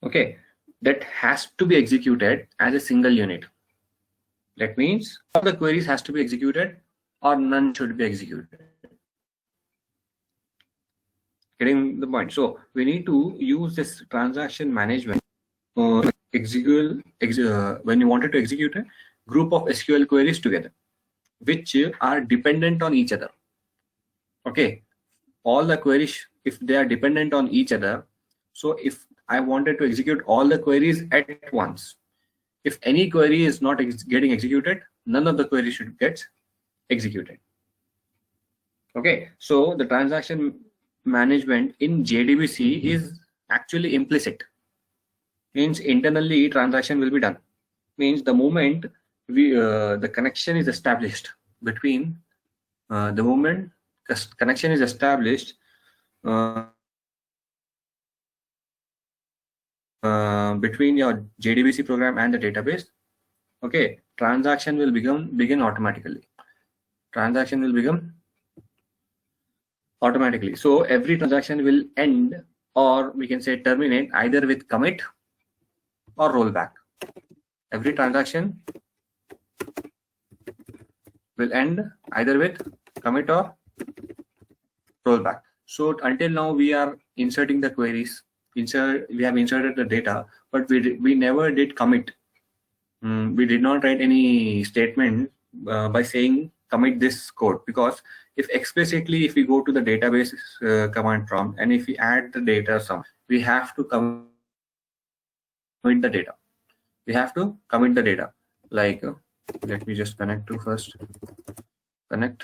Okay, that has to be executed as a single unit. That means all the queries has to be executed or none should be executed. Getting the point? So we need to use this transaction management when you wanted to execute a group of SQL queries together, which are dependent on each other. Okay, all the queries, if they are dependent on each other, so if I wanted to execute all the queries at once, if any query is not getting executed, none of the queries should get executed. Okay, so the transaction management in JDBC is actually implicit. Means internally transaction will be done. Means the moment the connection is established between the moment connection is established between your JDBC program and the database, okay, transaction will begin automatically. Transaction will begin automatically. So every transaction will end, or we can say terminate, either with commit or rollback. Every transaction will end either with commit or rollback. So until now we are inserting the queries, we have inserted the data, but we never did commit. We did not write any statement by saying commit this code, because if explicitly if we go to the database command prompt and if we add the data sum, we have to commit the data. We have to commit the data. Like let me just connect to first. Connect.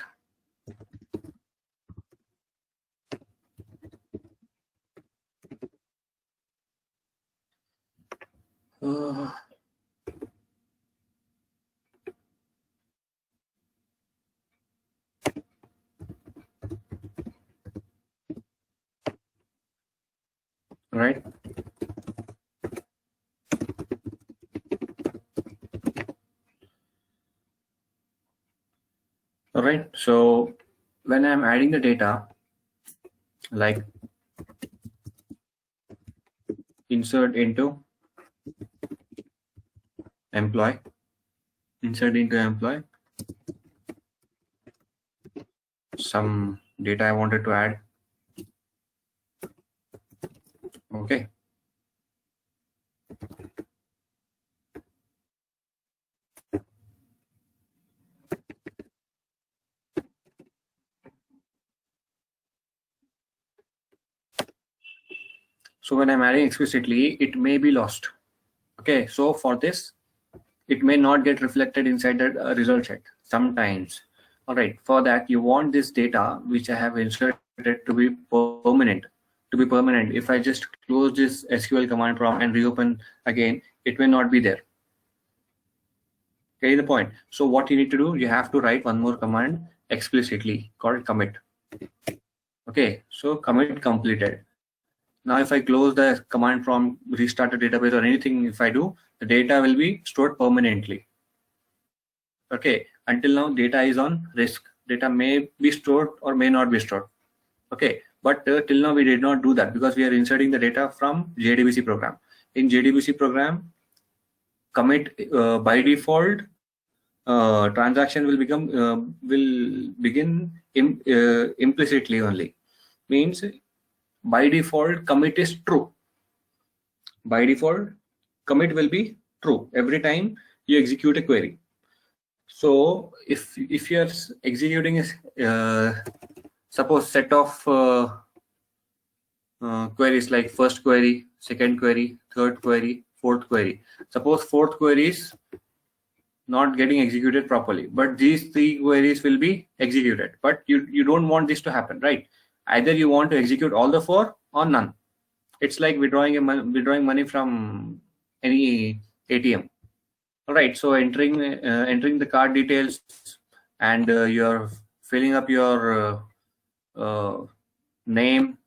Right. All right. So when I'm adding the data, like insert into employee, insert into employee, some data I wanted to add. Okay. So when I'm adding explicitly, it may be lost. Okay, so for this, it may not get reflected inside the result check sometimes. All right, for that you want this data which I have inserted to be permanent. If I just close this SQL command prompt and reopen again, it may not be there. Okay, the point. So what you need to do, you have to write one more command explicitly called commit. Okay, so commit completed. Now, if I close the command prompt, restart the database or anything, if I do, the data will be stored permanently. Okay, until now data is on risk. Data may be stored or may not be stored. Okay, but till now we did not do that because we are inserting the data from JDBC program. In JDBC program, commit by default transaction will begin implicitly only. Means by default commit is true. By default commit will be true every time you execute a query. So if you're executing a suppose set of queries like first query, second query, third query, fourth query. Suppose fourth query is not getting executed properly, but these three queries will be executed. But you don't want this to happen, right? Either you want to execute all the four or none. It's like withdrawing money from any ATM. All right, so entering the card details and you're filling up your name,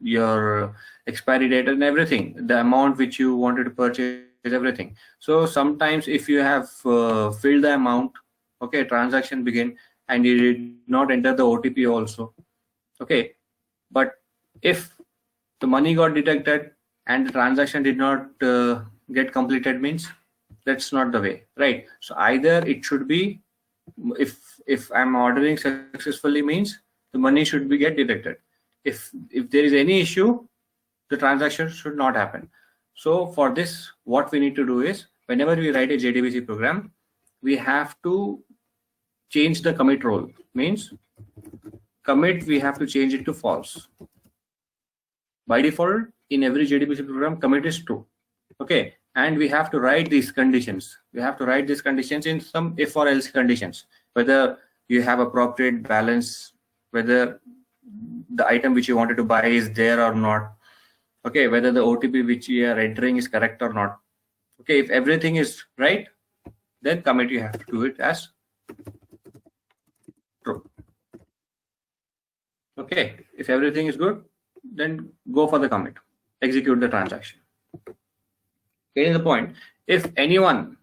your expiry date and everything, the amount which you wanted to purchase, everything. So sometimes if you have filled the amount, okay, transaction begin and you did not enter the OTP also, okay, but if the money got deducted and the transaction did not get completed means that's not the way, right? So either it should be, if I'm ordering successfully means the money should be get deducted. If there is any issue, the transaction should not happen. So for this, what we need to do is, whenever we write a JDBC program, we have to change the commit role. Means commit, we have to change it to false. By default, in every JDBC program, commit is true. Okay, and we have to write these conditions. We have to write these conditions in some if or else conditions, whether you have appropriate balance, whether the item which you wanted to buy is there or not. Okay, whether the OTP which you are entering is correct or not. Okay, if everything is right, then commit, you have to do it as true. Okay, if everything is good, then go for the commit, execute the transaction. Getting the point? If anyone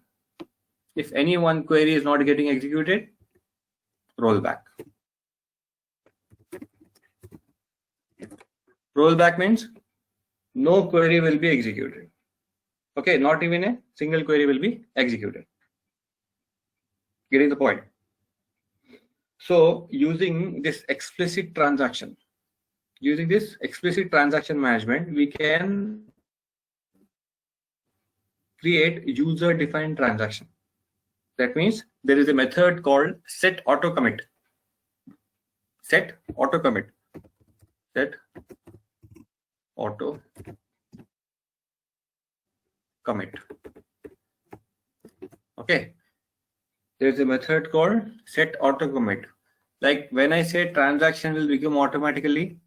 query is not getting executed, roll back. Roll back means no query will be executed. Okay, not even a single query will be executed. Getting the point? So using this explicit transaction management, we can create user-defined transaction. That means there is a method called set auto commit. Set auto commit. Set auto commit. Okay. There is a method called set auto commit. Like when I say transaction will become automatically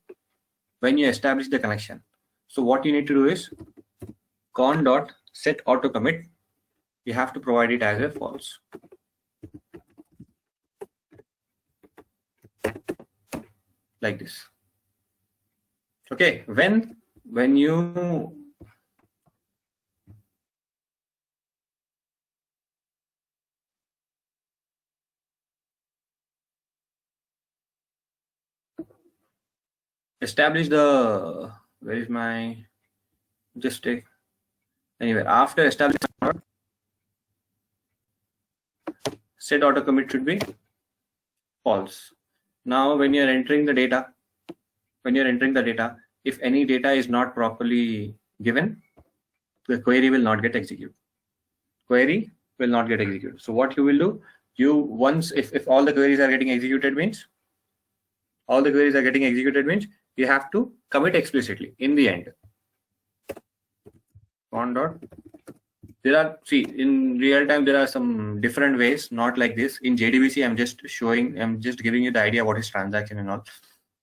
when you establish the connection. So what you need to do is con.set auto commit. You have to provide it as a false. Like this. Okay, when you establish the, where is my, just take, anyway, after establishing set auto commit should be false. Now when you're entering the data, if any data is not properly given, the query will not get executed. Query will not get executed. So what you will do, if all the queries are getting executed means, you have to commit explicitly in the end. In real time, there are some different ways, not like this. In JDBC, I'm just giving you the idea what is transaction and all.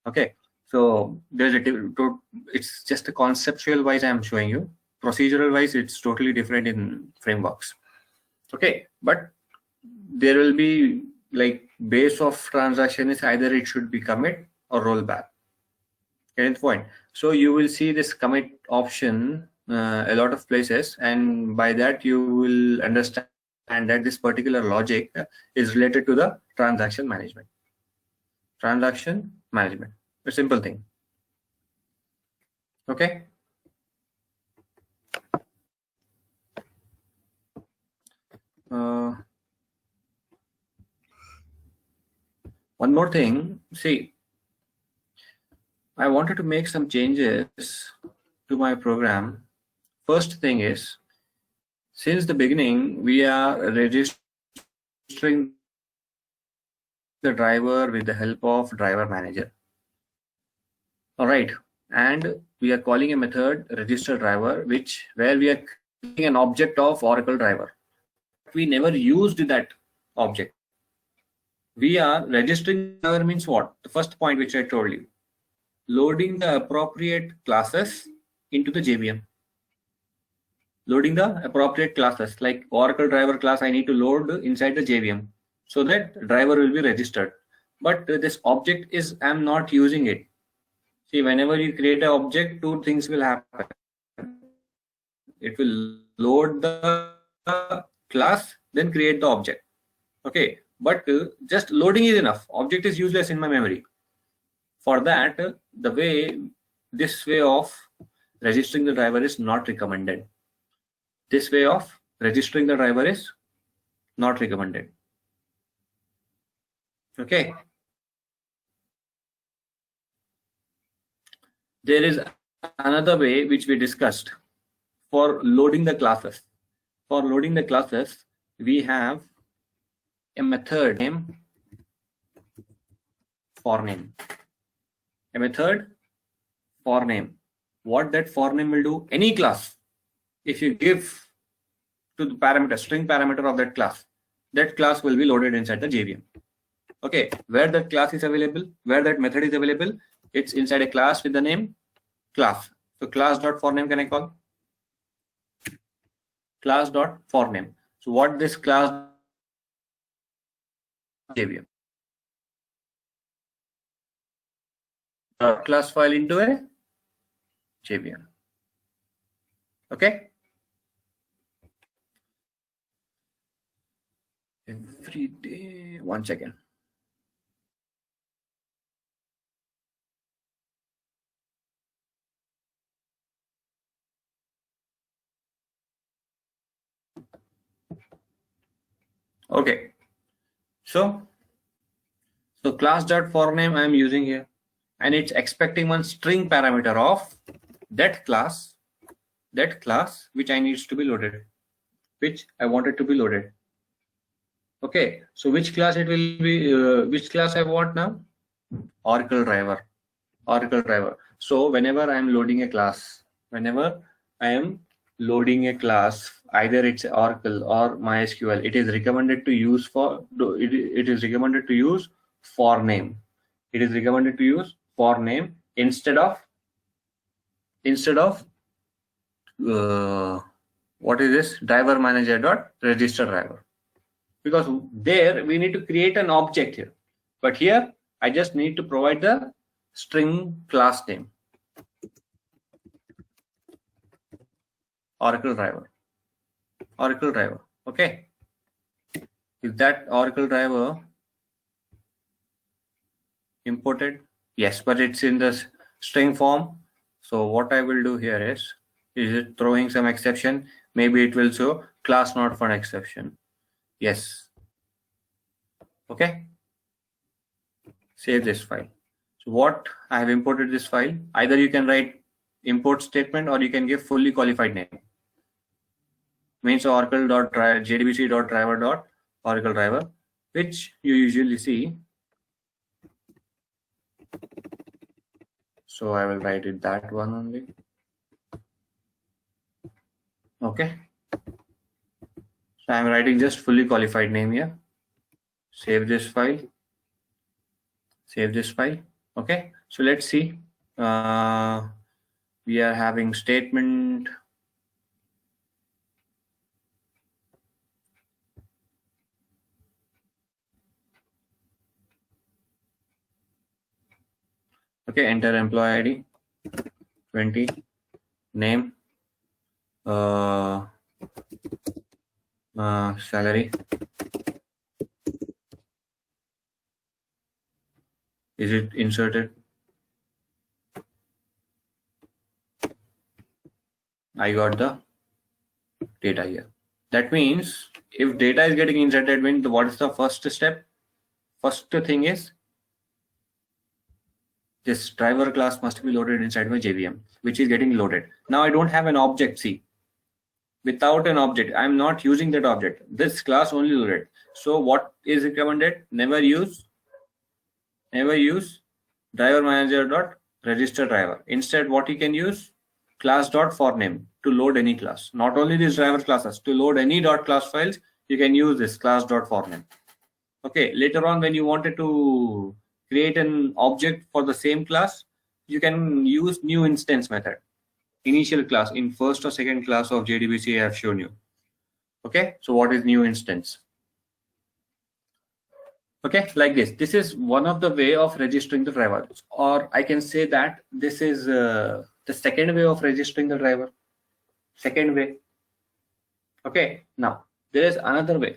Okay, so there's it's just a conceptual wise I'm showing you. Procedural wise, it's totally different in frameworks. Okay, but there will be like base of transaction is either it should be commit or roll back. Getting the point? So you will see this commit option a lot of places, and by that you will understand that this particular logic is related to the transaction management. Transaction management, a simple thing. Okay. One more thing, see, I wanted to make some changes to my program. First thing is, since the beginning, we are registering the driver with the help of driver manager. All right, and we are calling a method register driver, where we are creating an object of Oracle driver. We never used that object. We are registering driver means what? The first point which I told you, loading the appropriate classes into the JVM. Loading the appropriate classes, like Oracle driver class, I need to load inside the JVM so that driver will be registered. But this object is, I'm not using it. See, whenever you create an object, two things will happen. It will load the class, then create the object. Okay, but just loading is enough. Object is useless in my memory. For that, this way of registering the driver is not recommended. This way of registering the driver is not recommended. Okay. There is another way which we discussed for loading the classes. For loading the classes, we have a method name for name. A method for name. What that for name will do? Any class, if you give to the parameter, string parameter of that class will be loaded inside the JVM. Okay, where that class is available, where that method is available, it's inside a class with the name class. So class.forName can I call? Class.forName. So what this class JVM. Class file into a JVM. Okay. Every day, 1 second. Okay. So class.forName I am using here, and it's expecting one string parameter of that class which I needs to be loaded, which I wanted to be loaded. Okay, so which class it will be, which class I want now? Oracle driver. So whenever I am loading a class, either it's Oracle or MySQL, it is recommended to use for for name. It is recommended to use for name instead of what is this? Driver manager dot register driver. Because there we need to create an object here, but here I just need to provide the string class name. Oracle driver. Okay. Is that Oracle driver imported? Yes, but it's in the string form. So what I will do here is it throwing some exception? Maybe it will show class not found exception. Yes. Okay. Save this file. So what I have imported this file, either you can write import statement or you can give fully qualified name. Means oracle.jdbc.driver.oracle driver, which you usually see. So I will write it that one only. Okay. So I'm writing just fully qualified name here. Save this file. Okay. So let's see. We are having statement. Okay, enter employee ID 20, name, salary. Is it inserted? I got the data here. That means if data is getting inserted, means what is the first step? First thing is this driver class must be loaded inside my JVM, which is getting loaded. Now I don't have an object. See, without an object, I'm not using that object. This class only loaded. So what is recommended? Never use driver manager dot register driver. Instead, what you can use? Class dot for name to load any class. Not only these driver classes, to load any dot class files, you can use this class dot for name. Okay, later on when you wanted to create an object for the same class, you can use new instance method. Initial class in first or second class of JDBC I have shown you. Okay, so what is new instance? Okay, like this. This is one of the way of registering the driver, or I can say that this is the second way of registering the driver. Second way. Okay, now there is another way.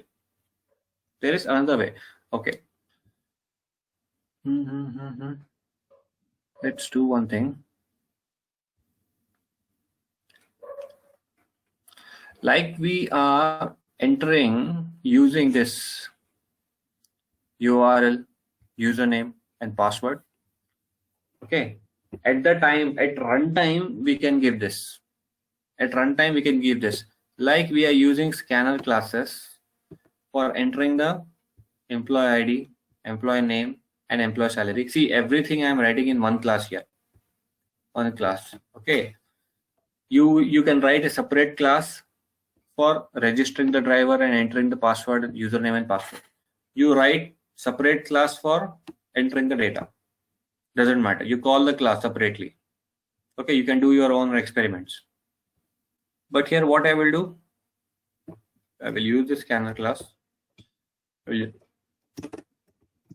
Okay. Let's do one thing. like we are entering using this URL, username and password. Okay, at the time, at runtime, we can give this. At runtime, we can give this. Like we are using scanner classes for entering the employee ID, employee name, and employee salary. See, everything I'm writing in one class here. One class. Okay. You can write a separate class for registering the driver and entering the password, username and password. You write separate class for entering the data. Doesn't matter. You call the class separately. Okay, you can do your own experiments. But here what I will do, I will use the scanner class. I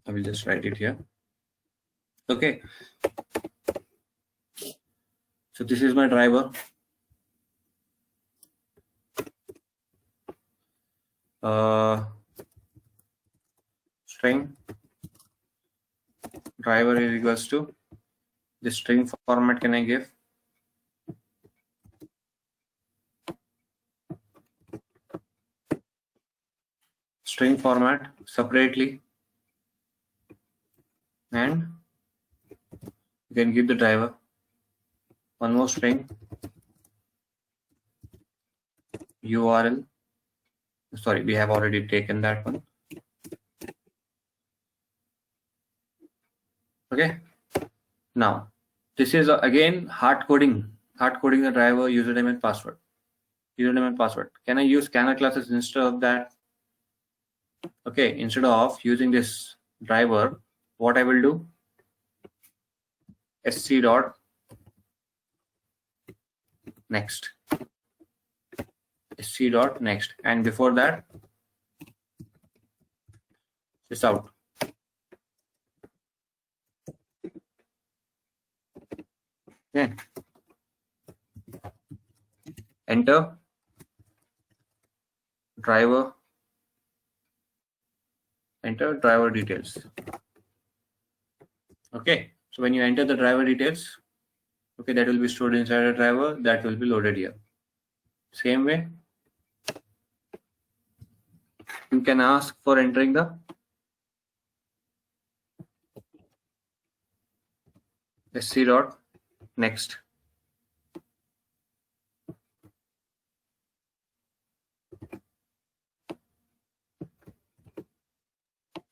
will just write it here. Okay. So this is my driver. String driver is equals to the string format. Can I give? String format separately, and you can give the driver one more string URL. Sorry, we have already taken that one. Okay. Now this is again hard coding the driver, username and password. Username and password. Can I use scanner classes instead of that? Okay, instead of using this driver, what I will do, sc dot next, sc dot next, and before that this out. Okay. Enter driver, enter driver details. Okay, so when you enter the driver details, okay, that will be stored inside a driver, that will be loaded here. Same way, you can ask for entering the sc dot next.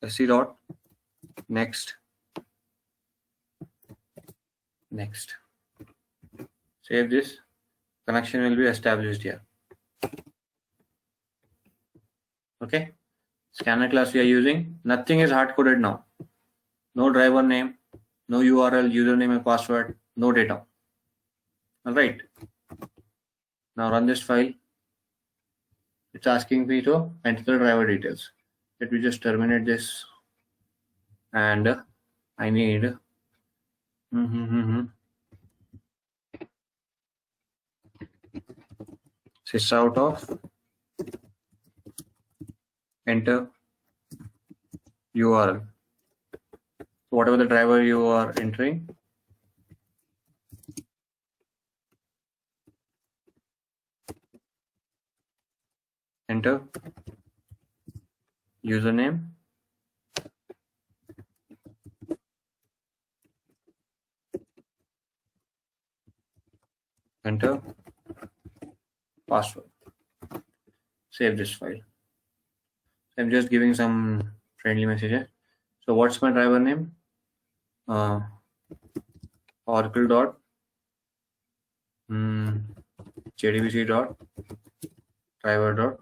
Sc dot next. Next. Save this. Connection will be established here. Okay. Scanner class we are using. Nothing is hard coded now. No driver name, no URL, username and password, no data. All right. Now run this file. It's asking me to enter the driver details. Let me just terminate this, and I need sys out of enter URL. So whatever the driver you are entering, enter username, enter password. Save this file. I'm just giving some friendly messages. So what's my driver name? Oracle dot JDBC dot driver dot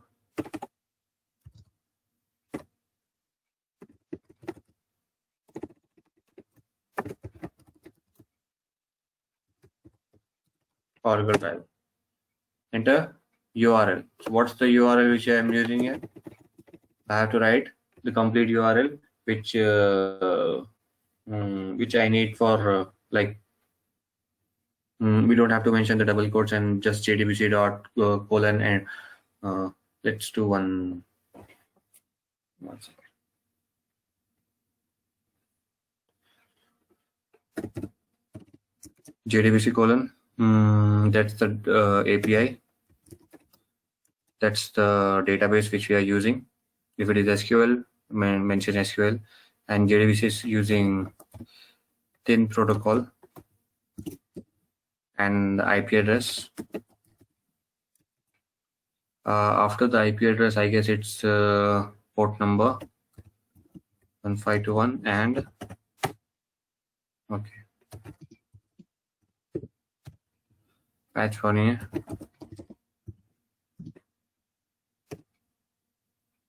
Oracle driver. Enter URL. So what's the URL which I am using here? I have to write the complete URL which I need for like we don't have to mention the double quotes and just JDBC dot colon and let's do one second. JDBC colon, that's the API. That's the database which we are using. If it is SQL, mention SQL, and JDBC is using TIN protocol, and the IP address. After the IP address, I guess it's port number 1521 and okay. Patch for here.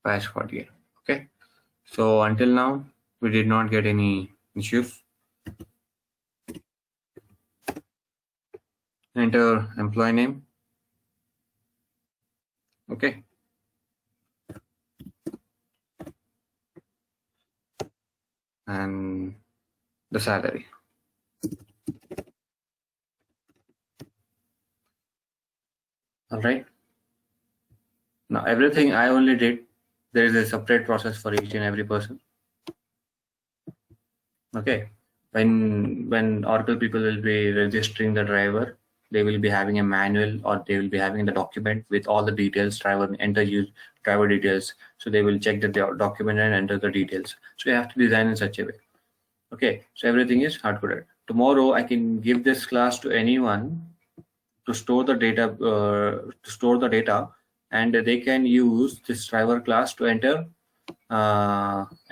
Patch 48. Okay. So until now, we did not get any issues. Enter employee name. Okay. And the salary. All right. Now everything I only did, there is a separate process for each and every person. Okay. When Oracle people will be registering the driver, they will be having a manual, or they will be having the document with all the details, driver details. So they will check the document and enter the details. So you have to design in such a way. Okay, so everything is hard coded. Tomorrow I can give this class to anyone to store the data, and they can use this driver class to enter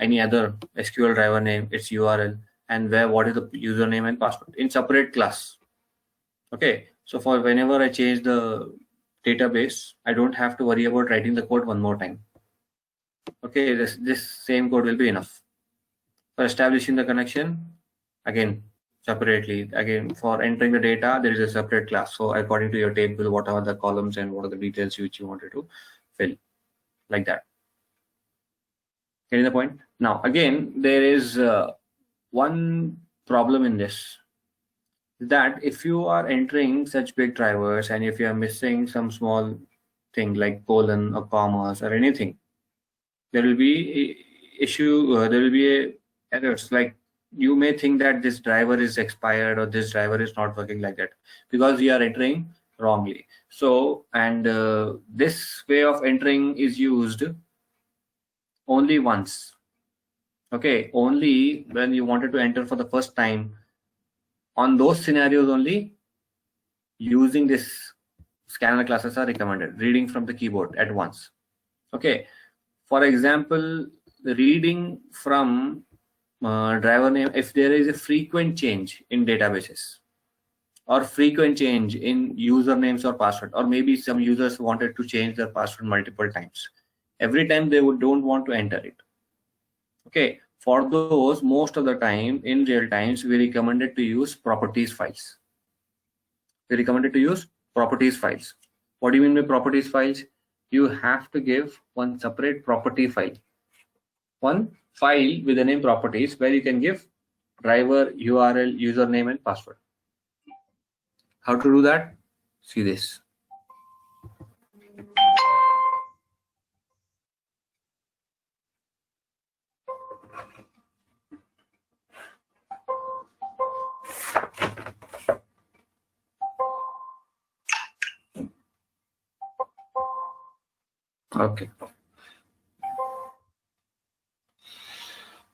any other SQL driver name, its URL, and what is the username and password in separate class. Okay, so for whenever I change the database, I don't have to worry about writing the code one more time. Okay, this same code will be enough. For establishing the connection, again separately. Again, for entering the data, there is a separate class. So according to your table, what are the columns and what are the details which you wanted to fill, like that. Getting the point? Now again, there is one problem in this, that if you are entering such big drivers and if you are missing some small thing like colon or commas or anything, there will be there will be errors. Like you may think that this driver is expired or this driver is not working, like that, because you are entering wrongly. So, and this way of entering is used only once. Okay, only when you wanted to enter for the first time. On those scenarios only, using this scanner classes are recommended, reading from the keyboard at once. Okay, for example, reading from driver name, if there is a frequent change in databases or frequent change in usernames or password, or maybe some users wanted to change their password multiple times, every time they don't want to enter it. Okay, for those, most of the time in real times, we recommended to use properties files. We recommended to use properties files. What do you mean by properties files? You have to give one separate property file, one file with the name properties, where you can give driver, URL, username, and password. How to do that? See this. Okay.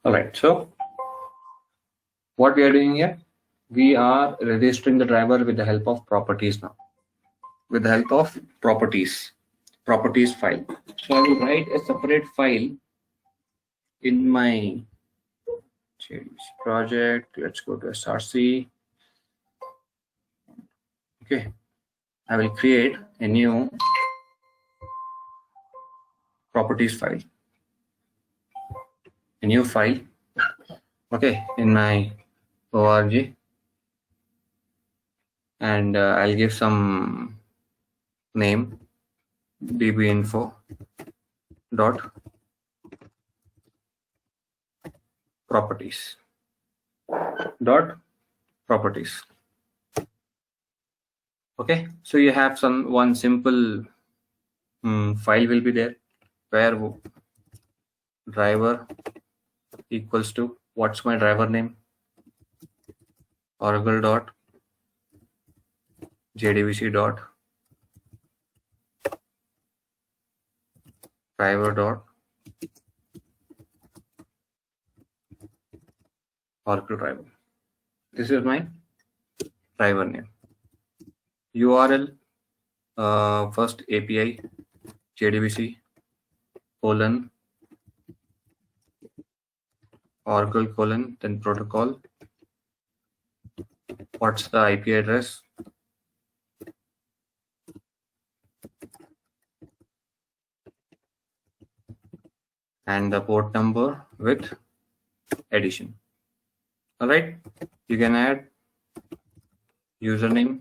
All right. So what we are doing here, we are registering the driver with the help of properties now. With the help of properties file. So I will write a separate file in my project. Let's go to SRC. Okay, I will create a new properties file, a new file. Okay, in my org, and I'll give some name, dbinfo dot properties. Okay, so you have one simple file will be there, where driver equals to, what's my driver name, oracle dot jdbc dot driver dot Oracle driver. This is my driver name. URL first API JDBC colon Oracle colon then protocol. What's the IP address? And the port number with addition. All right, you can add username.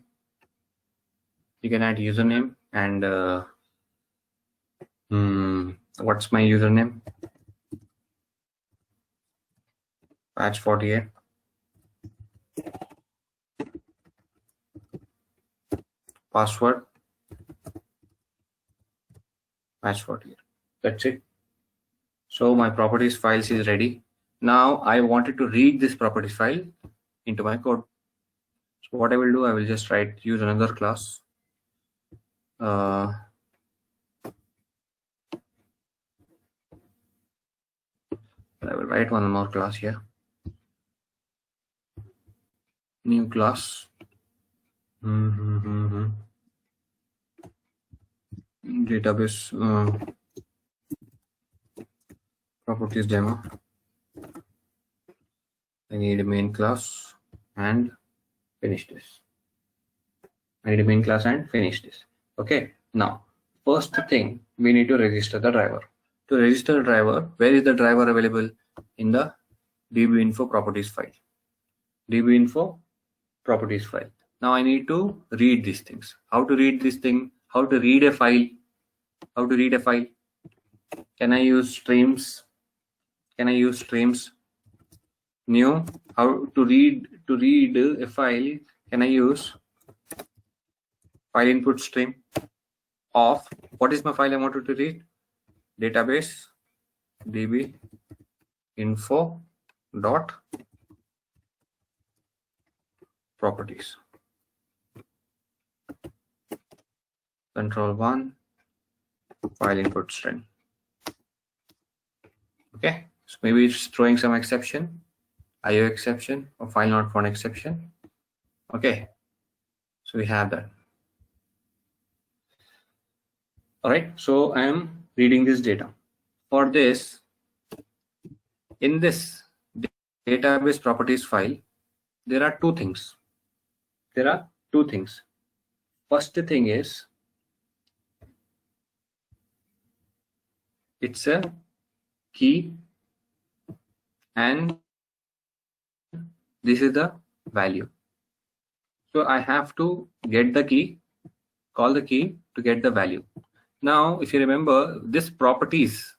You can add username and what's my username? Patch 48. Password patch 48. That's it. So my properties files is ready. Now I wanted to read this properties file into my code. So what I will do, I will just use another class. I will write one more class here. New class. Database properties demo. I need a main class and finish this. I need a main class and finish this. Okay. Now, first thing, we need to register the driver. To register the driver, where is the driver available? In the dbinfo properties file. dbinfo properties file. Now I need to read these things. How to read this thing? How to read a file? How to read a file? Can I use streams? Can I use streams? New. How to read a file? Can I use file input stream of what is my file I wanted to read? Database db info dot properties. Control 1 file input string. Okay, so maybe it's throwing some exception, IO exception or file not found exception. Okay, so we have that. All right, so I am reading this data. For this, in this database properties file, there are two things. First thing is, it's a key and this is the value. So I have to get the key, call the key to get the value. Now, if you remember this properties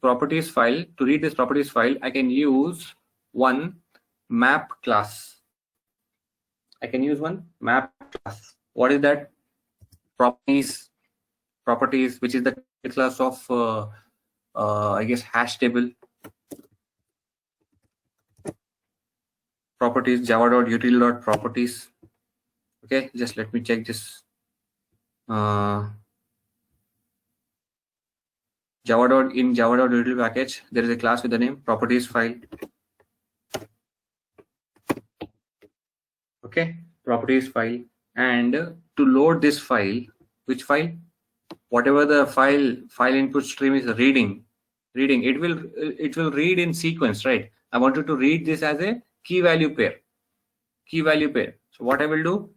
file, to read this properties file, I can use one map class. I can use one map class. What is that? Properties, which is the class of I guess hash table. Properties java.util.properties. Okay, just let me check this. Java.util package, there is a class with the name properties file. Okay, properties file, and to load this file, which file? Whatever the file input stream is reading, it will read in sequence, right? I wanted to read this as a key value pair. So what I will do,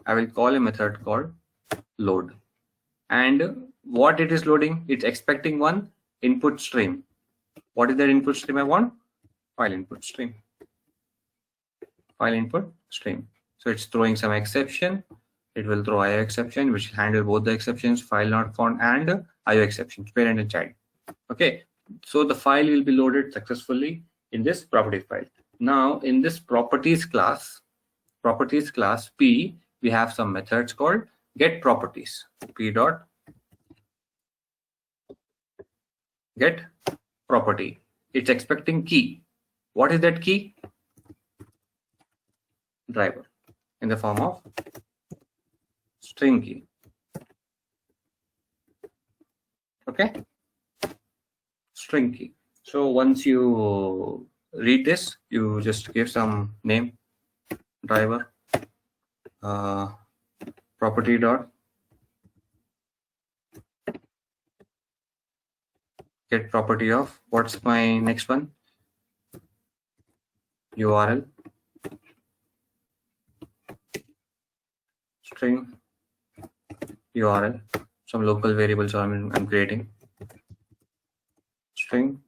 I will call a method called load, and what it is loading, it's expecting one input stream. What is that input stream I want? File input stream. So it's throwing some exception. It will throw IO exception, which will handle both the exceptions, file not found and IO exceptions, parent and child. Okay, so the file will be loaded successfully in this properties file. Now in this properties class P, we have some methods called get properties. P dot get property. It's expecting key. What is that key? Driver in the form of string key. Okay, string key. So once you read this, you just give some name, driver, property dot get property of, what's my next one, URL, string URL, some local variables I'm creating, string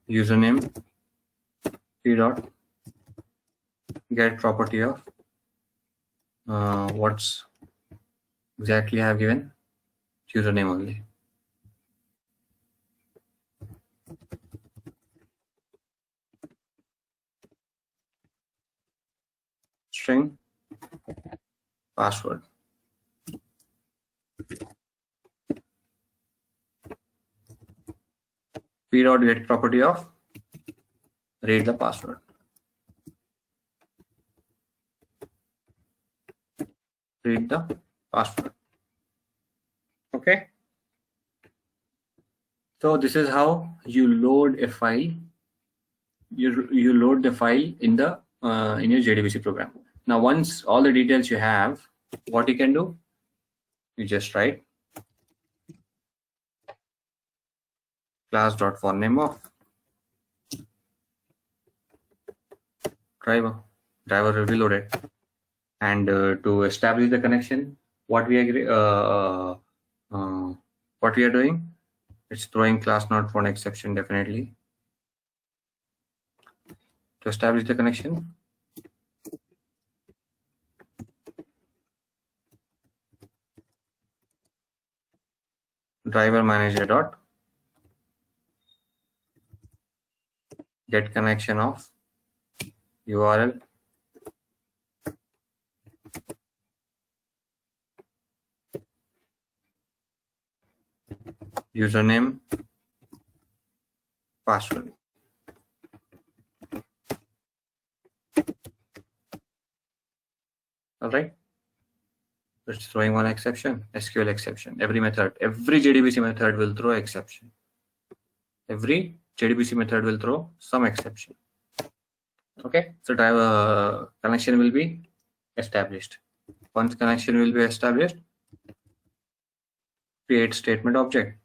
username, p dot get property of what's exactly I have given, username only. String password. P dot get property of read the password. Read the password. Okay. So this is how you load a file. You load the file in the in your JDBC program. Now, once all the details you have, what you can do, you just write class.forename of driver will be loaded, and to establish the connection, what we agree, what we are doing, it's throwing class not found exception definitely. To establish the connection, driver manager dot get connection of URL username password. All right, it's throwing one exception, SQL exception. Every JDBC method will throw exception. Every JDBC method will throw some exception. Okay, so driver connection will be established. Once connection will be established, create statement object.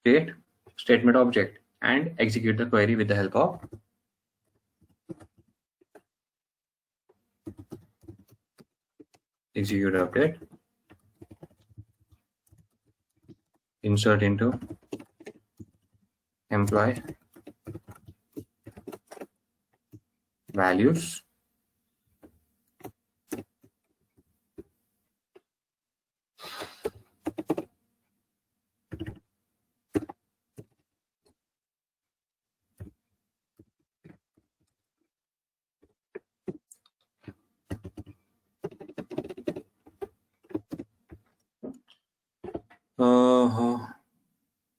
Create statement object and execute the query with the help of execute update, insert into employee values,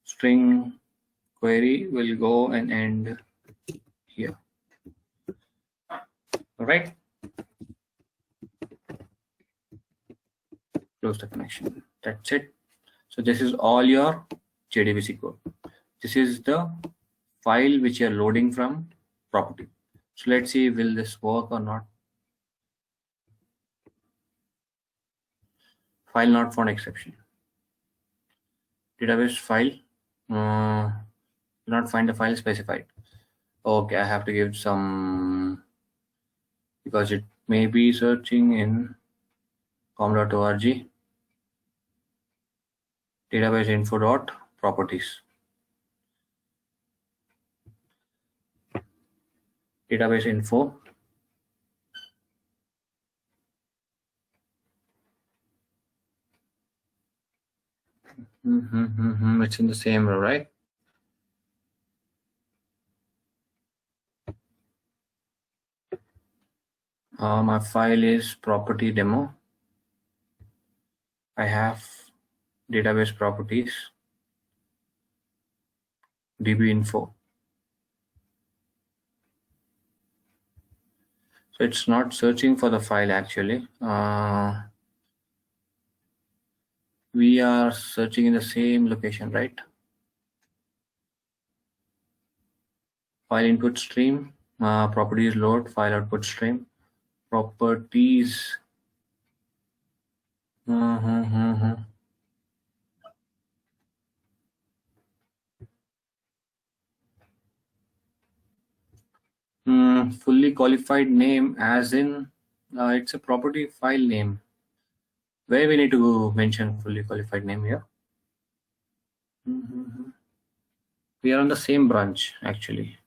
string query will go and end here. All right, close the connection. That's it. So this is all your JDBC code. This is the file which you're loading from property. So let's see, will this work or not? File not found exception. Database file, do not find the file specified. Okay, I have to give some, because it may be searching in com.org, database info dot properties. Database info it's in the same row, right? My file is property demo. I have database properties, db info. So it's not searching for the file actually. We are searching in the same location, right? File input stream, properties load, file output stream, properties. Fully qualified name, as in it's a property file name. Where we need to mention fully qualified name here? We are on the same branch actually.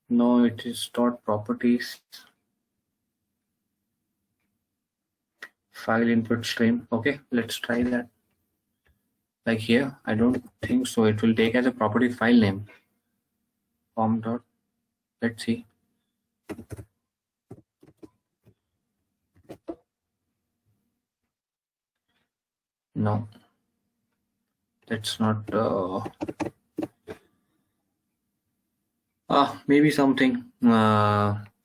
No, it is dot properties. File input stream. Okay, let's try that. Like here, I don't think so. It will take as a property file name. Form dot. Let's see. No, that's not. Maybe something.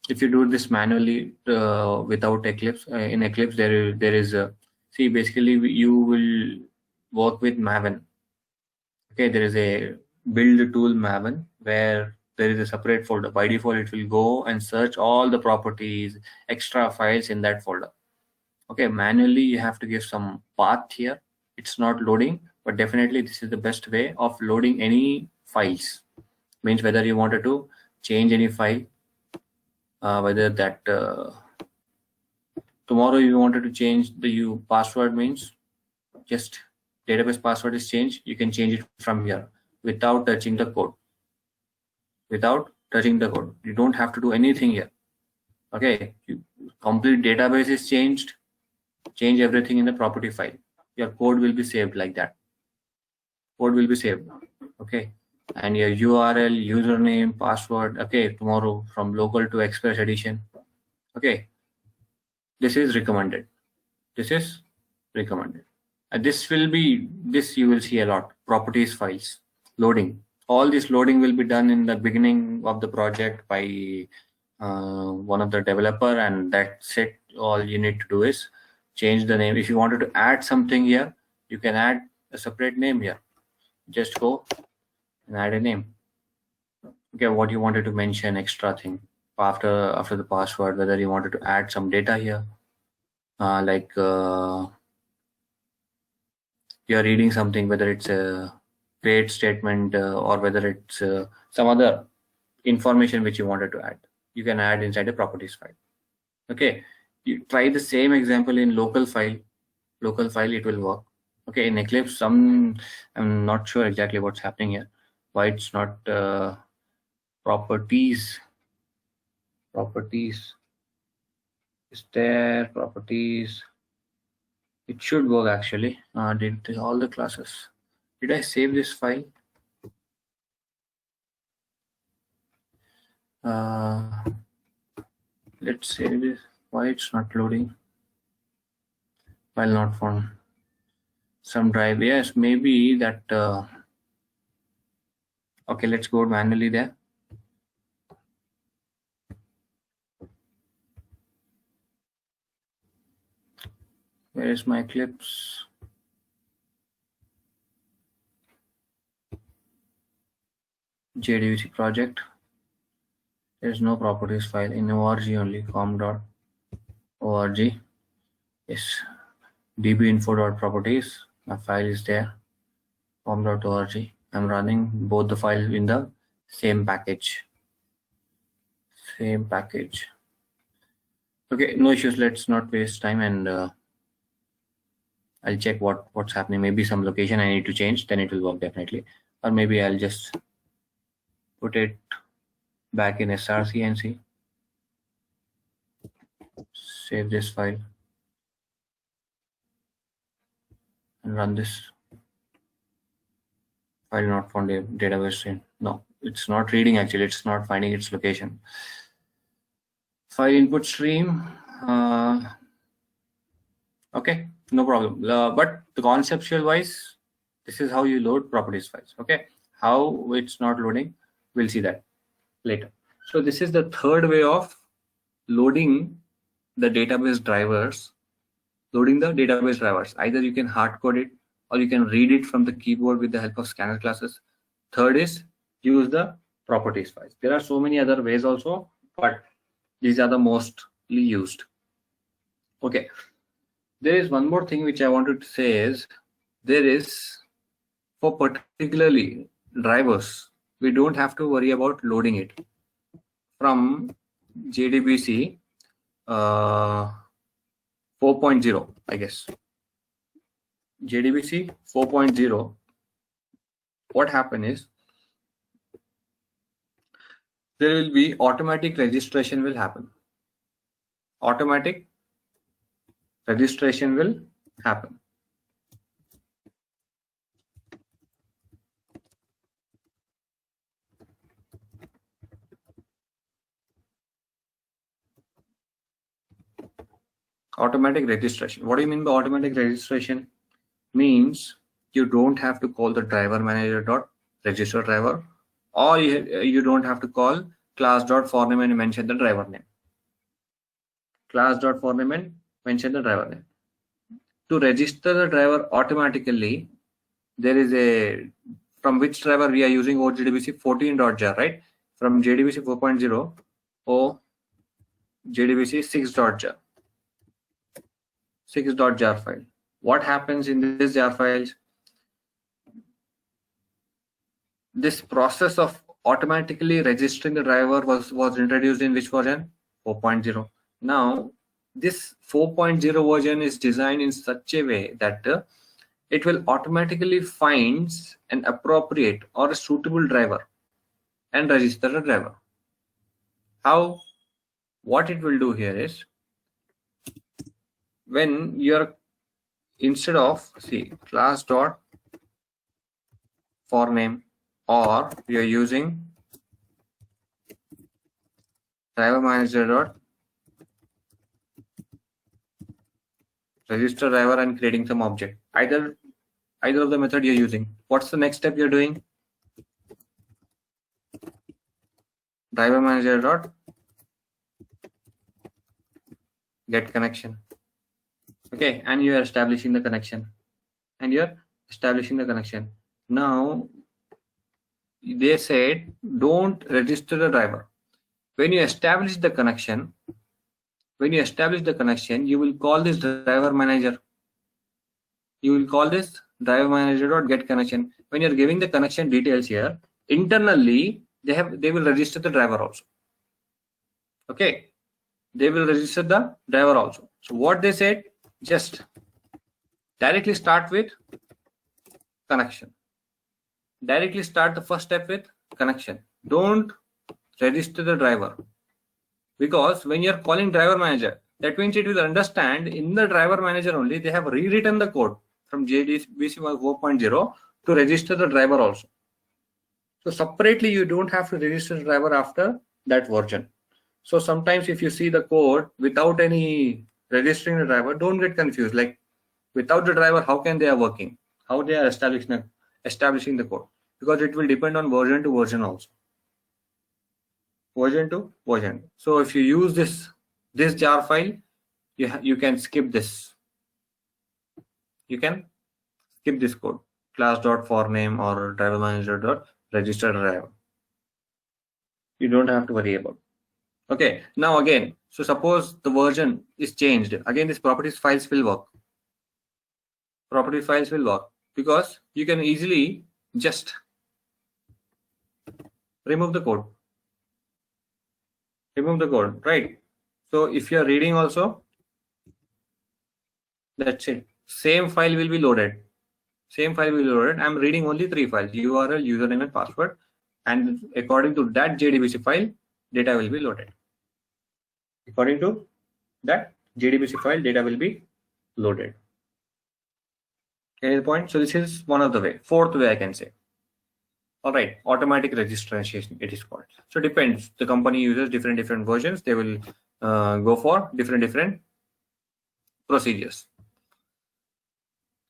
If you do this manually without Eclipse, in Eclipse there is a, see, basically you will work with Maven. Okay, there is a build tool Maven where there is a separate folder. By default, it will go and search all the properties, extra files in that folder. Okay, manually you have to give some path here. It's not loading, but definitely this is the best way of loading any files. Means whether you wanted to change any file, whether that tomorrow you wanted to change the password, means just database password is changed, you can change it from here without touching the code. Without touching the code, you don't have to do anything here. Okay, complete database is changed, change everything in the property file. Your code will be saved like that. Code will be saved. Okay, and your URL, username, password. Okay, tomorrow from local to Express edition. Okay, this is recommended. This is recommended. This will be, this you will see a lot. Properties files loading. All this loading will be done in the beginning of the project by one of the developer, and that's it. All you need to do is change the name. If you wanted to add something here, you can add a separate name here. Just go and add a name. Okay, what you wanted to mention, extra thing after the password, whether you wanted to add some data here, like you're reading something, whether it's a create statement or whether it's some other information which you wanted to add, you can add inside the properties file. Okay, you try the same example in local file. Local file, it will work. Okay, in Eclipse, I'm not sure exactly what's happening here, why it's not properties. Is there properties? It should work actually. Did all the classes? Did I save this file? Let's save this. Why it's not loading? File not found. Some drive. Yes, maybe that. Okay, let's go manually there. Where is my Eclipse? JDBC project. There's no properties file in org only. com.org. Yes, dbinfo.properties. My file is there. com.org. I'm running both the files in the same package. Okay, no issues. Let's not waste time, and I'll check what's happening. Maybe some location I need to change, then it will work definitely. Or maybe I'll just put it back in SRC and see. Save this file and run this. File not found a database in. No, it's not reading actually. It's not finding its location. File input stream. Okay, no problem. But the conceptual wise, This is how you load properties files. Okay, how it's not loading, we'll see that later. So this is the third way of loading the database drivers. Either you can hard code it or you can read it from the keyboard with the help of scanner classes. Third is use the properties files. There are so many other ways also, but these are the mostly used. Okay, there is one more thing which I wanted to say is there is, for particularly drivers, we don't have to worry about loading it from JDBC 4.0, I guess. JDBC 4.0, what happened is there will be automatic registration will happen. Automatic registration will happen. Automatic registration. What do you mean by automatic registration? Means you don't have to call the driver manager dot register driver, or you don't have to call class dot forname and mention the driver name. Class dot forname and mention the driver name. To register the driver automatically, there is a, from which driver we are using OJDBC 14.jar, right? From JDBC 4.0 or JDBC 6.jar. 6.jar file. What happens in this jar files? This process of automatically registering the driver was introduced in which version? 4.0. Now this 4.0 version is designed in such a way that it will automatically find an appropriate or a suitable driver and register the driver. How? What it will do here is, when you're, instead of class dot for name, or we are using driver manager dot register driver and creating some object, either of the method you're using, what's the next step you're doing? Driver manager dot get connection. Okay, and you are establishing the connection, Now they said don't register the driver. When you establish the connection, you will call this driver manager. You will call this driver manager dot get connection. When you're giving the connection details here, internally they will register the driver also. Okay, they will register the driver also. So what they said, just directly start with connection. Directly start the first step with connection. Don't register the driver, because when you're calling driver manager, that means it will understand in the driver manager only they have rewritten the code from JDBC 4.0 to register the driver also. So separately you don't have to register the driver after that version. So sometimes if you see the code without any registering the driver, don't get confused. Like without the driver, how can they are working? How they are establishing the code? Because it will depend on version to version also. Version to version. So if you use this jar file, you can skip this. You can skip this code, class.forName or driver manager.register driver. You don't have to worry about. Okay, now again, so suppose the version is changed. Again, these properties files will work. Property files will work because you can easily just remove the code. Remove the code, right? So if you are reading also, that's it. Same file will be loaded. Same file will be loaded. I'm reading only 3 files: URL, username, and password. And according to that JDBC file, data will be loaded. According to that JDBC file, data will be loaded. Okay, the point. So this is one of the way. Fourth way I can say. All right, automatic registration it is called. So depends. The company uses different versions. They will go for different procedures.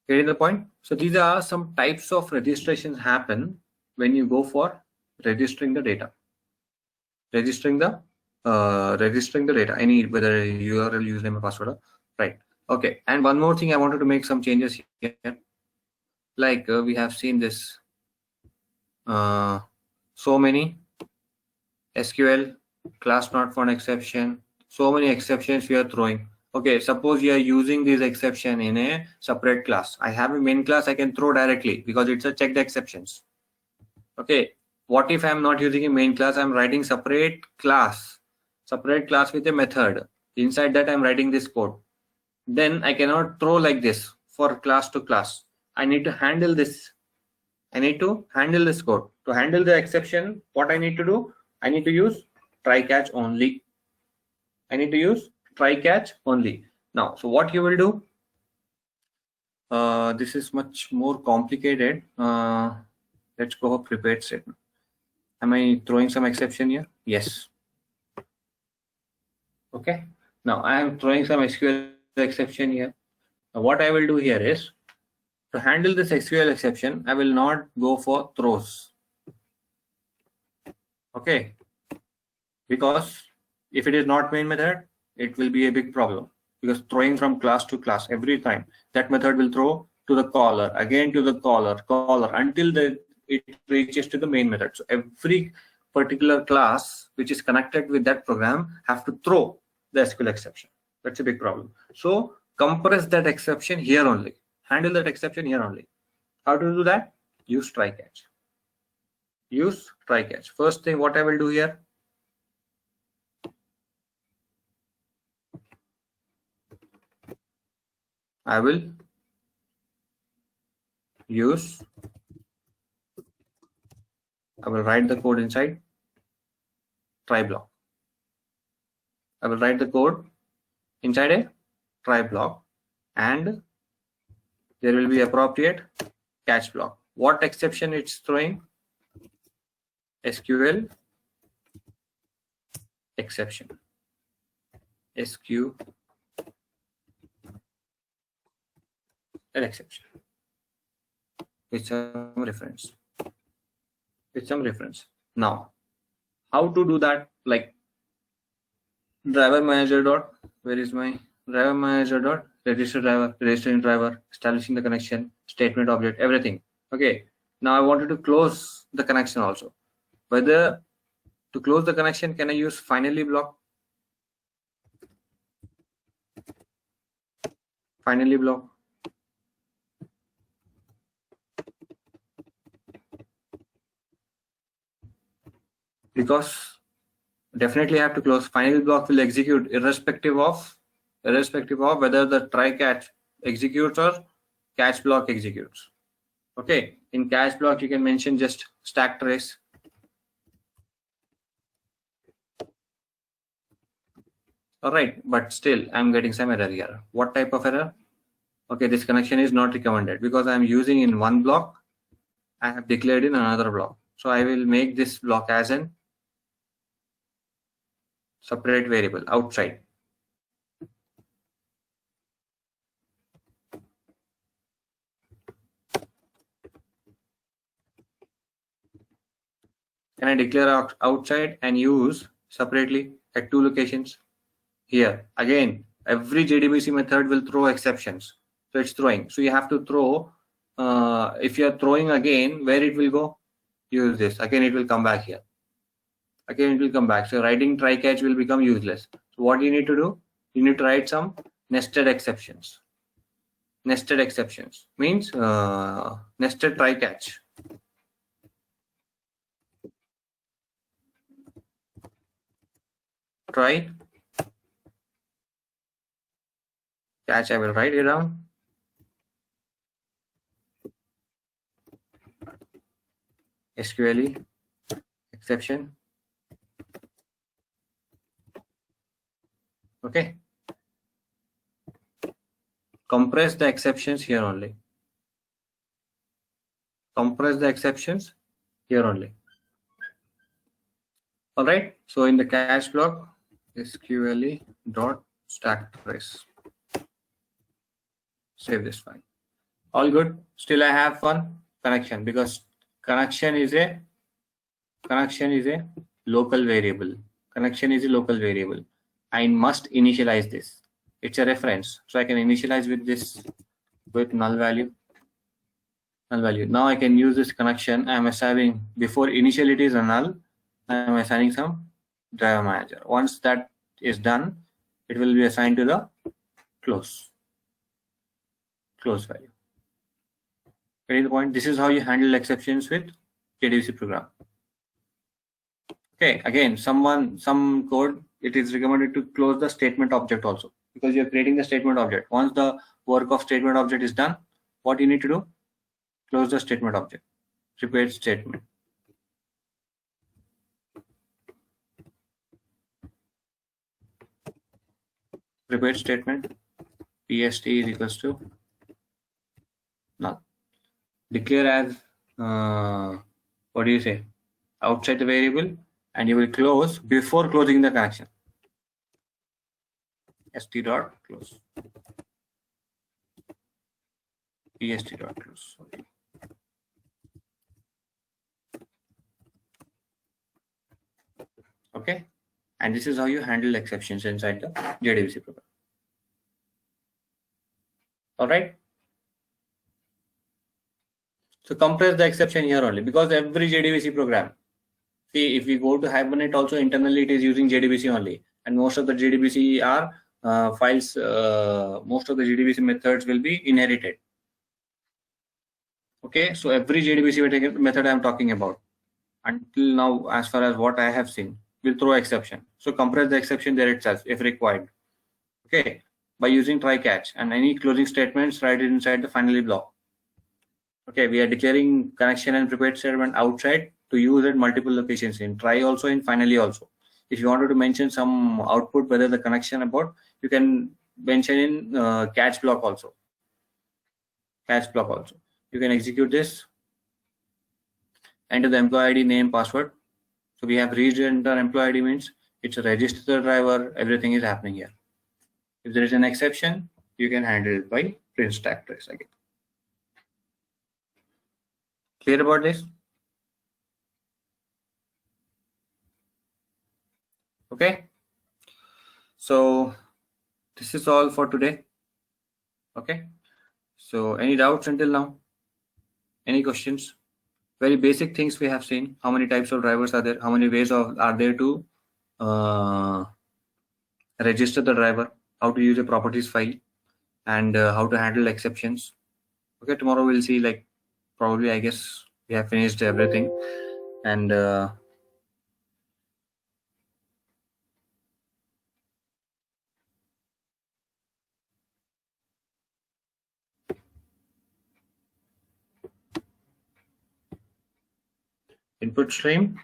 Getting the point? So these are some types of registrations happen when you go for registering the data. Registering the data, any whether URL, username, or password, right? Okay. And one more thing, I wanted to make some changes here. Like we have seen this so many SQL class not found exception, so many exceptions we are throwing. Okay, suppose you are using this exception in a separate class. I have a main class, I can throw directly because it's a checked exceptions. Okay, what if I'm not using a main class, I'm writing separate class with a method. Inside that I'm writing this code. Then I cannot throw like this for class to class. I need to handle this. I need to handle this code. To handle the exception, what I need to do? I need to use try catch only. I need to use try catch only. Now, so what you will do? This is much more complicated. Let's go prepared statement. Am I throwing some exception here? Yes. Okay. Now I am throwing some SQL exception here. Now what I will do here is, to handle this SQL exception, I will not go for throws. Okay. Because if it is not main method, it will be a big problem, because throwing from class to class every time, that method will throw to the caller, again to the caller until it reaches to the main method. So every particular class which is connected with that program have to throw the SQL exception. That's a big problem. So compress that exception here only. Handle that exception here only. How to do that? Use try catch. Use try catch. First thing what I will do here, I will write the code inside try block. I will write the code inside a try block, and there will be appropriate catch block. What exception it's throwing? SQL exception. SQL exception with some reference. Now, how to do that? Like driver manager dot, where is my driver manager dot register driver, registering driver, establishing the connection, statement object, everything. Okay. Now I wanted to close the connection also. Whether to close the connection, can I use finally block? Finally block. Because definitely I have to close. Finally block will execute irrespective of whether the try catch executes or catch block executes. Okay, in catch block you can mention just stack trace. All right, but still I'm getting some error here. What type of error? Okay, this connection is not recommended because I'm using in one block, I have declared in another block. So I will make this block as an separate variable outside. Can I declare outside and use separately at two locations? Here again, every JDBC method will throw exceptions, so it's throwing. So you have to throw. If you are throwing again, where it will go? Use this again. It will come back here. Again, it will come back. So writing try catch will become useless. So what you need to do? You need to write some nested exceptions. Nested exceptions means nested try catch. Try catch. I will write it down. SQL exception. Okay. Compress the exceptions here only. Compress the exceptions here only. All right. So in the catch block, SQL dot stack trace. Save this file. All good. Still I have one connection, because connection is a local variable. Connection is a local variable. I must initialize this. It's a reference, so I can initialize with this, with null value. Now I can use this connection. I am assigning, before initial it is a null, I am assigning some driver manager. Once that is done, it will be assigned to the close value. Getting the point? This is how you handle exceptions with JDBC program. Okay, again, some code, it is recommended to close the statement object also, because you're creating the statement object. Once the work of statement object is done, what you need to do? Close the statement object. Repeat statement. Repeat statement. PST is equals to null. Declare as what do you say? Outside the variable, and you will close before closing the connection. st dot close. pst dot close. Sorry. Okay, and this is how you handle exceptions inside the JDBC program. All right. So compress the exception here only, because every JDBC program, see, if we go to Hibernate also, internally it is using JDBC only, and most of the JDBC are files. Most of the JDBC methods will be inherited. Okay, so every JDBC method I am talking about until now, as far as what I have seen, will throw exception. So compress the exception there itself if required. Okay, by using try catch, and any closing statements, write it inside the finally block. Okay, we are declaring connection and prepared statement outside to use at multiple locations, in try also, in finally also. If you wanted to mention some output, whether the connection about, you can mention in catch block also. Catch block also. You can execute this. Enter the employee ID, name, password. So we have reached enter employee ID means it's a register driver. Everything is happening here. If there is an exception, you can handle it by print stack trace again. Clear about this? Okay. So this is all for today. Okay. So any doubts until now? Any questions? Very basic things we have seen. How many types of drivers are there? How many ways are there to register the driver? How to use a properties file, and how to handle exceptions. Okay, tomorrow we'll see, like, probably I guess we have finished everything, and input stream.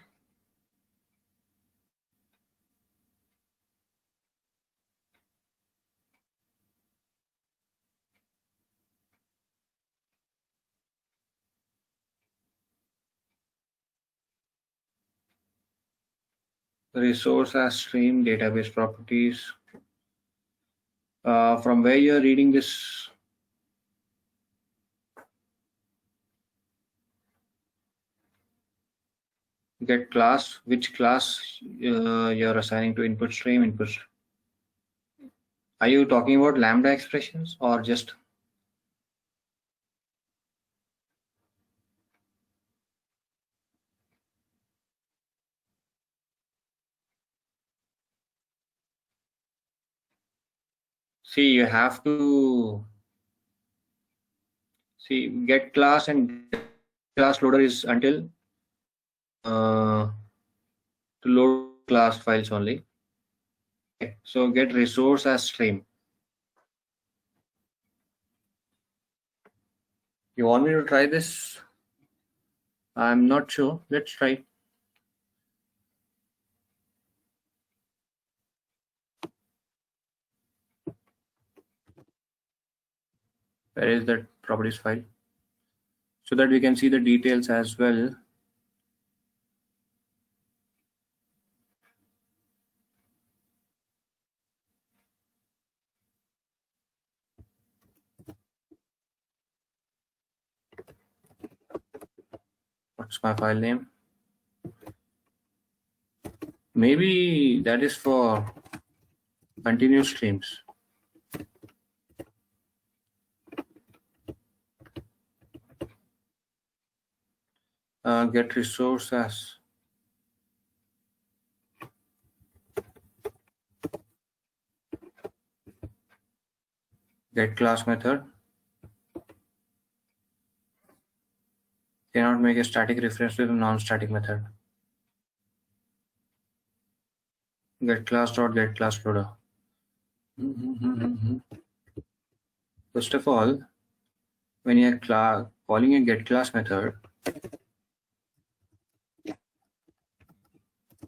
Resource as stream, database properties. From where you're reading this? Get class. Which class you're assigning to input stream? Input. Are you talking about lambda expressions or just? See, you have to see get class, and class loader is until to load class files only. Okay, so get resource as stream. You want me to try this? I'm not sure. Let's try. Where is that properties file? So that we can see the details as well. what's my file name? Maybe that is for continuous streams. Get resource as get class method. Cannot make a static reference to the non-static method. Get class dot get class loader. First of all, when you are calling a get class method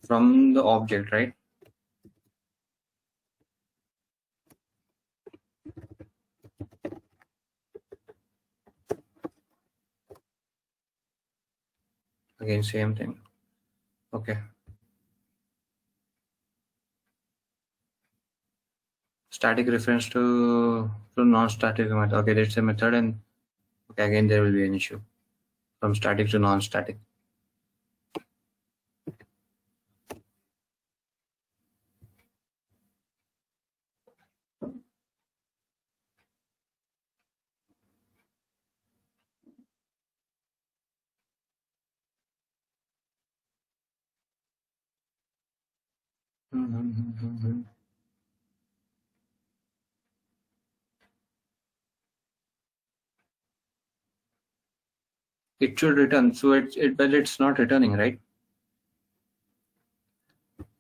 from the object, right? Again, same thing. Okay. Static reference to non-static method. Okay, that's a method, and okay, again there will be an issue from static to non-static. It should return, so but it's not returning, right?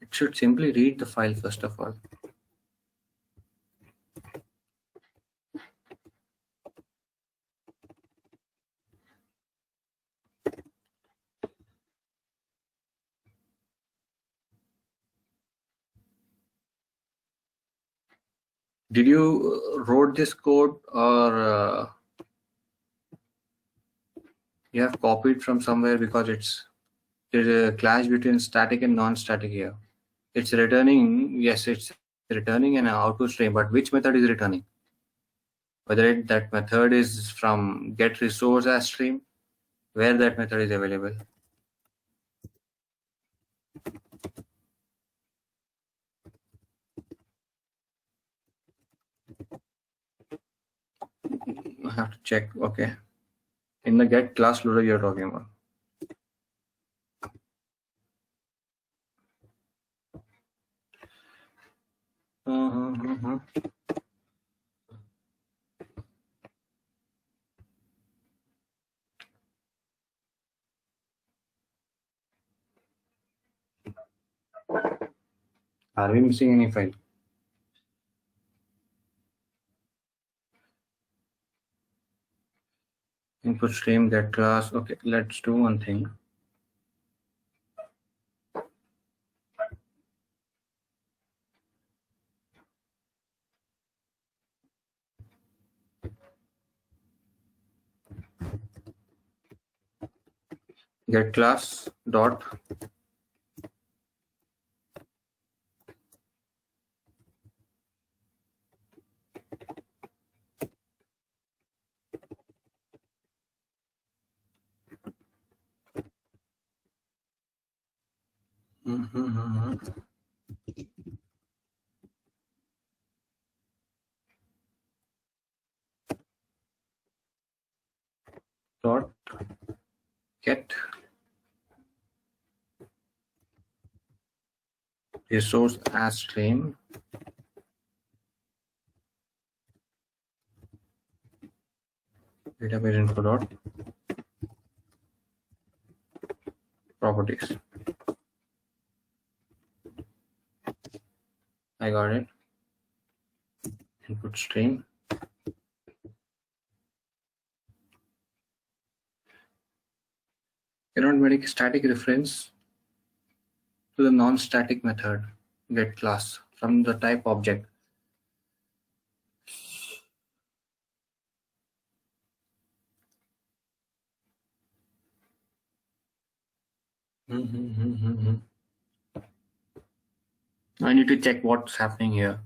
It should simply read the file first of all. Did you wrote this code, or you have copied from somewhere? Because there's a clash between static and non-static here. It's returning, yes, it's returning an output stream, but which method is returning? Whether that method is from get resource as stream, where that method is available. I have to check. Okay, in the get class loader you're talking about. Are we missing any file? Input stream get class. Okay, let's do one thing. Get class dot dot get resource as stream database info dot properties. I got it. Input stream. Cannot make a static reference to the non-static method get class from the type object. I need to check what's happening here.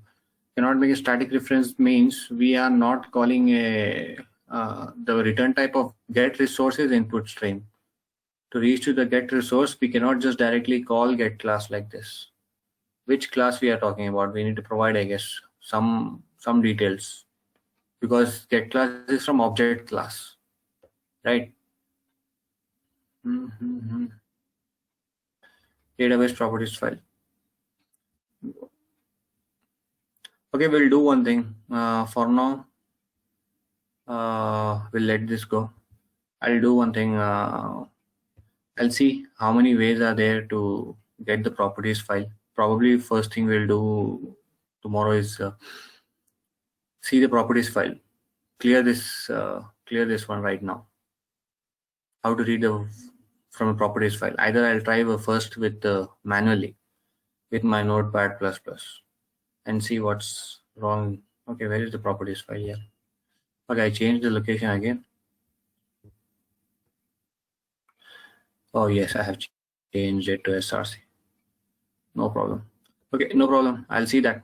Cannot make a static reference means we are not calling a the return type of get resources input stream To reach to the get resource, we cannot just directly call get class like this. Which class we are talking about? We need to provide, I guess, some details, because get class is from object class, right? Database properties file. Okay, we'll do one thing. For now, we'll let this go. I'll do one thing. I'll see how many ways are there to get the properties file. Probably first thing we'll do tomorrow is see the properties file. Clear this one right now. How to read from a properties file. Either I'll try first with manually with my Notepad++ and see what's wrong. Okay, where is the properties file here? Okay, I changed the location again. Oh yes, I have changed it to SRC. No problem. Okay, no problem. I'll see that.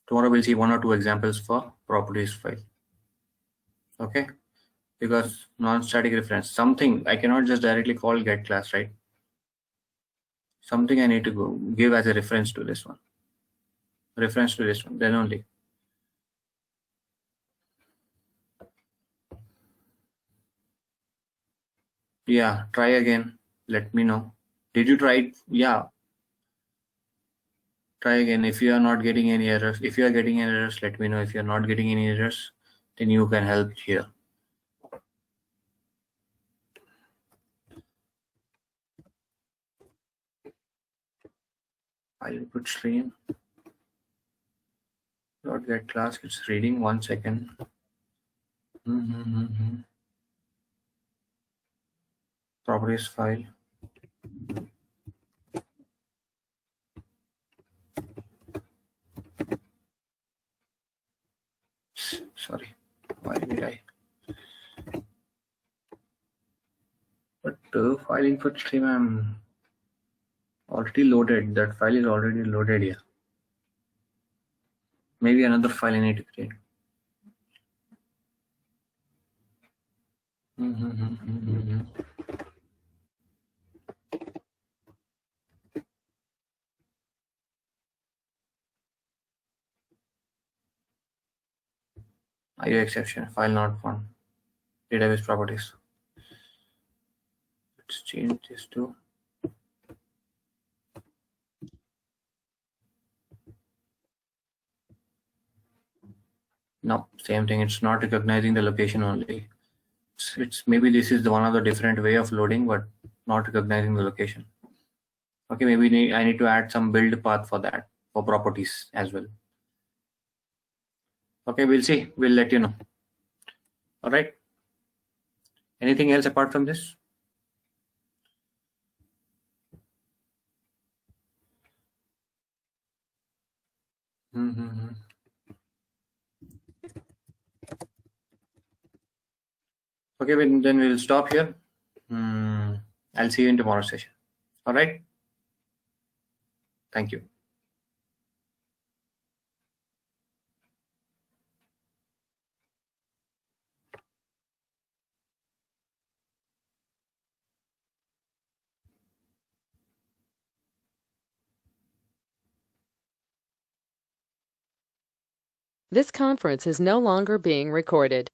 Tomorrow we'll see 1 or 2 examples for properties file. Okay, because non-static reference, something I cannot just directly call get class, right? Something I need to give as a reference to this one. Reference to this one, then only. Yeah, try again. Let me know. Did you try it? Yeah. Try again. If you are not getting any errors, if you are getting any errors, let me know. If you are not getting any errors, then you can help here. I'll put stream. Dot get class. It's reading. 1 second. Properties file. Sorry, why did I? But file input stream, I'm already loaded. That file is already loaded here. Maybe another file I need to create. IO exception, file not found. Database properties. Let's change this to no, same thing. It's not recognizing the location only. It's maybe this is the one of the different way of loading, but not recognizing the location. Okay, maybe I need to add some build path for that, for properties as well. Okay, we'll see. We'll let you know. All right. Anything else apart from this? Okay, then we'll stop here. I'll see you in tomorrow's session. All right. Thank you. This conference is no longer being recorded.